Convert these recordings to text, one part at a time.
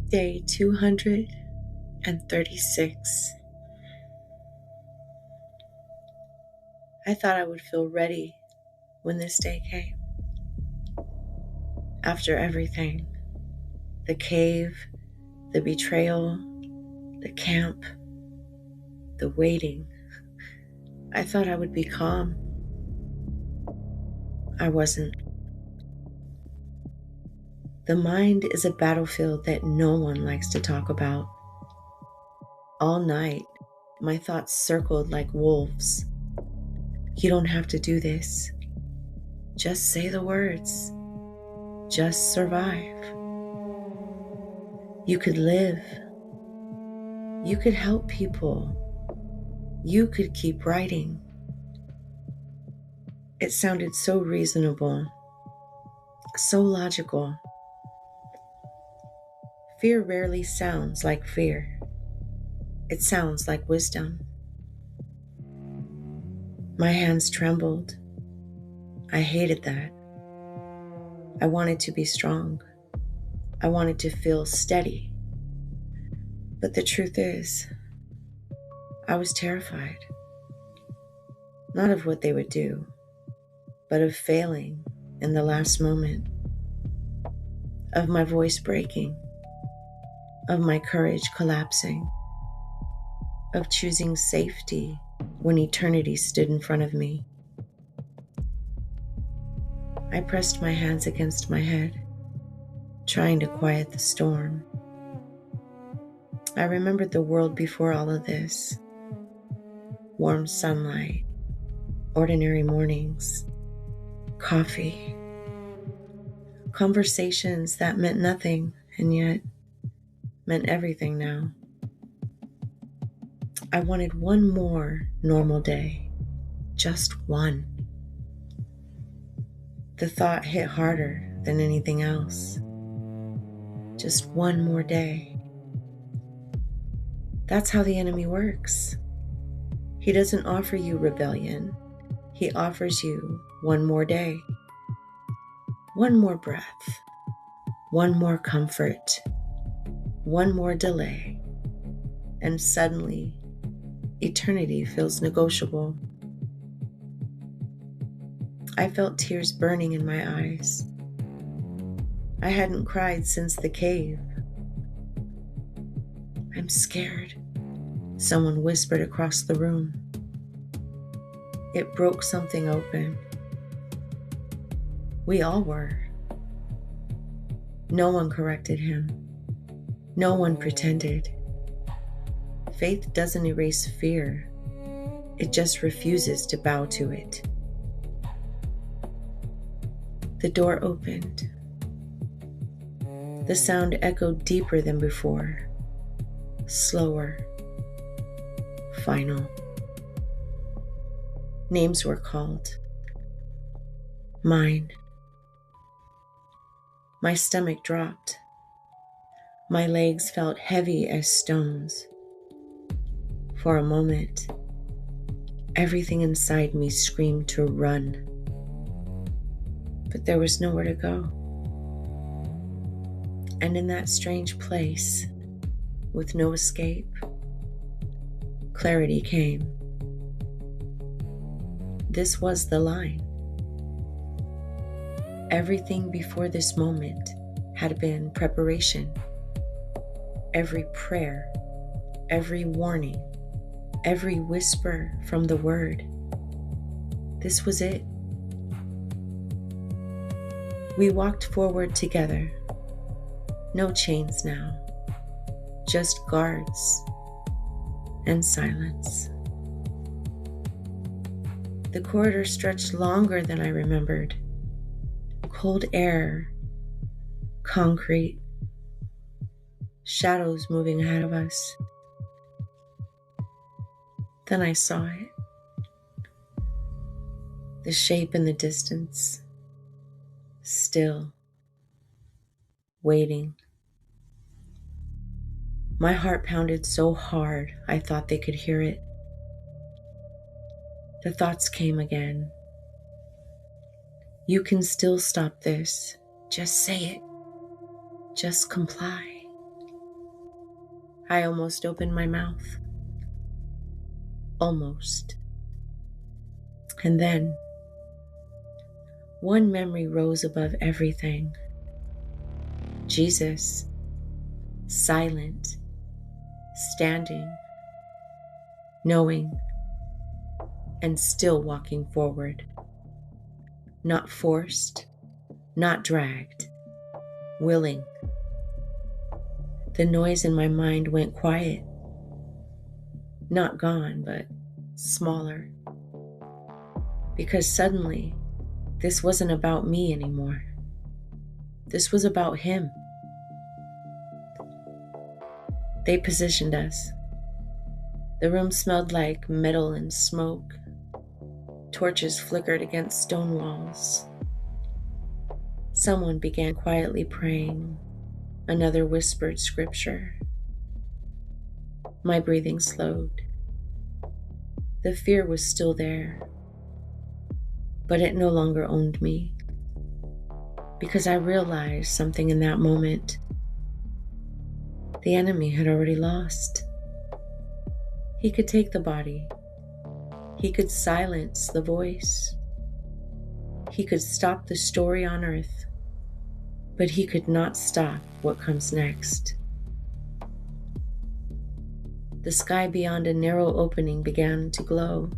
Day 236. I thought I would feel ready when this day came. After everything, the cave, the betrayal, the camp, the waiting, I thought I would be calm. I wasn't. The mind is a battlefield that no one likes to talk about. All night, my thoughts circled like wolves. You don't have to do this. Just say the words. Just survive. You could live. You could help people. You could keep writing. It sounded so reasonable, so logical. Fear rarely sounds like fear. It sounds like wisdom. My hands trembled. I hated that. I wanted to be strong. I wanted to feel steady. But the truth is, I was terrified. Not of what they would do, but of failing in the last moment, of my voice breaking, of my courage collapsing, of choosing safety when eternity stood in front of me. I pressed my hands against my head, trying to quiet the storm. I remembered the world before all of this. Warm sunlight, ordinary mornings, coffee, conversations that meant nothing and yet meant everything now. I wanted one more normal day, just one. The thought hit harder than anything else. Just one more day. That's how the enemy works. He doesn't offer you rebellion. He offers you one more day, one more breath, one more comfort, one more delay, and suddenly eternity feels negotiable. I felt tears burning in my eyes. I hadn't cried since the cave. I'm scared, someone whispered across the room. It broke something open. We all were. No one corrected him. No one pretended. Faith doesn't erase fear. It just refuses to bow to it. The door opened. The sound echoed deeper than before, slower, final. Names were called. Mine. My stomach dropped. My legs felt heavy as stones. For a moment, everything inside me screamed to run. But there was nowhere to go. And in that strange place, with no escape, clarity came. This was the line. Everything before this moment had been preparation. Every prayer, every warning, every whisper from the Word. This was it. We walked forward together. No chains now, just guards and silence. The corridor stretched longer than I remembered. Cold air, concrete, shadows moving ahead of us. Then I saw it. The shape in the distance, still, waiting. My heart pounded so hard I thought they could hear it. The thoughts came again. You can still stop this. Just say it. Just comply. I almost opened my mouth. Almost. And then, one memory rose above everything. Jesus, silent, standing, knowing, and still walking forward. Not forced, not dragged, willing. The noise in my mind went quiet. Not gone, but smaller. Because suddenly, this wasn't about me anymore. This was about him. They positioned us. The room smelled like metal and smoke. Torches flickered against stone walls. Someone began quietly praying. Another whispered scripture. My breathing slowed. The fear was still there, but it no longer owned me, because I realized something in that moment. The enemy had already lost. He could take the body. He could silence the voice. He could stop the story on earth, but he could not stop what comes next. The sky beyond a narrow opening began to glow.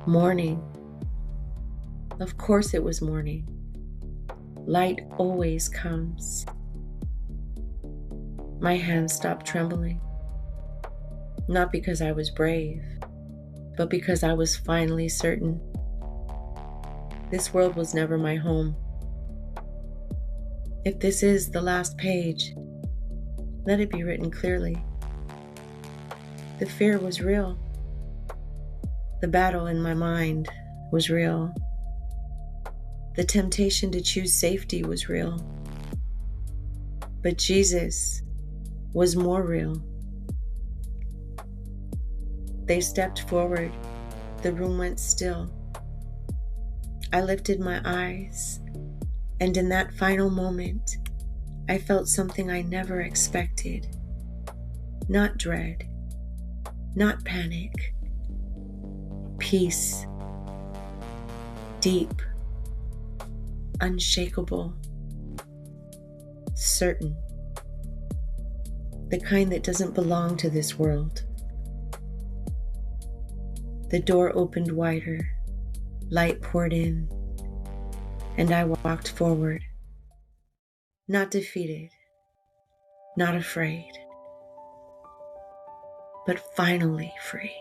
Morning. Of course it was morning. Light always comes. My hands stopped trembling. Not because I was brave, but because I was finally certain. This world was never my home. If this is the last page, let it be written clearly. The fear was real. The battle in my mind was real. The temptation to choose safety was real. But Jesus was more real. They stepped forward. The room went still. I lifted my eyes, and in that final moment, I felt something I never expected. Not dread, not panic. Peace. Deep. Unshakable. Certain. The kind that doesn't belong to this world. The door opened wider. Light poured in. And I walked forward. Not defeated. Not afraid. But finally free.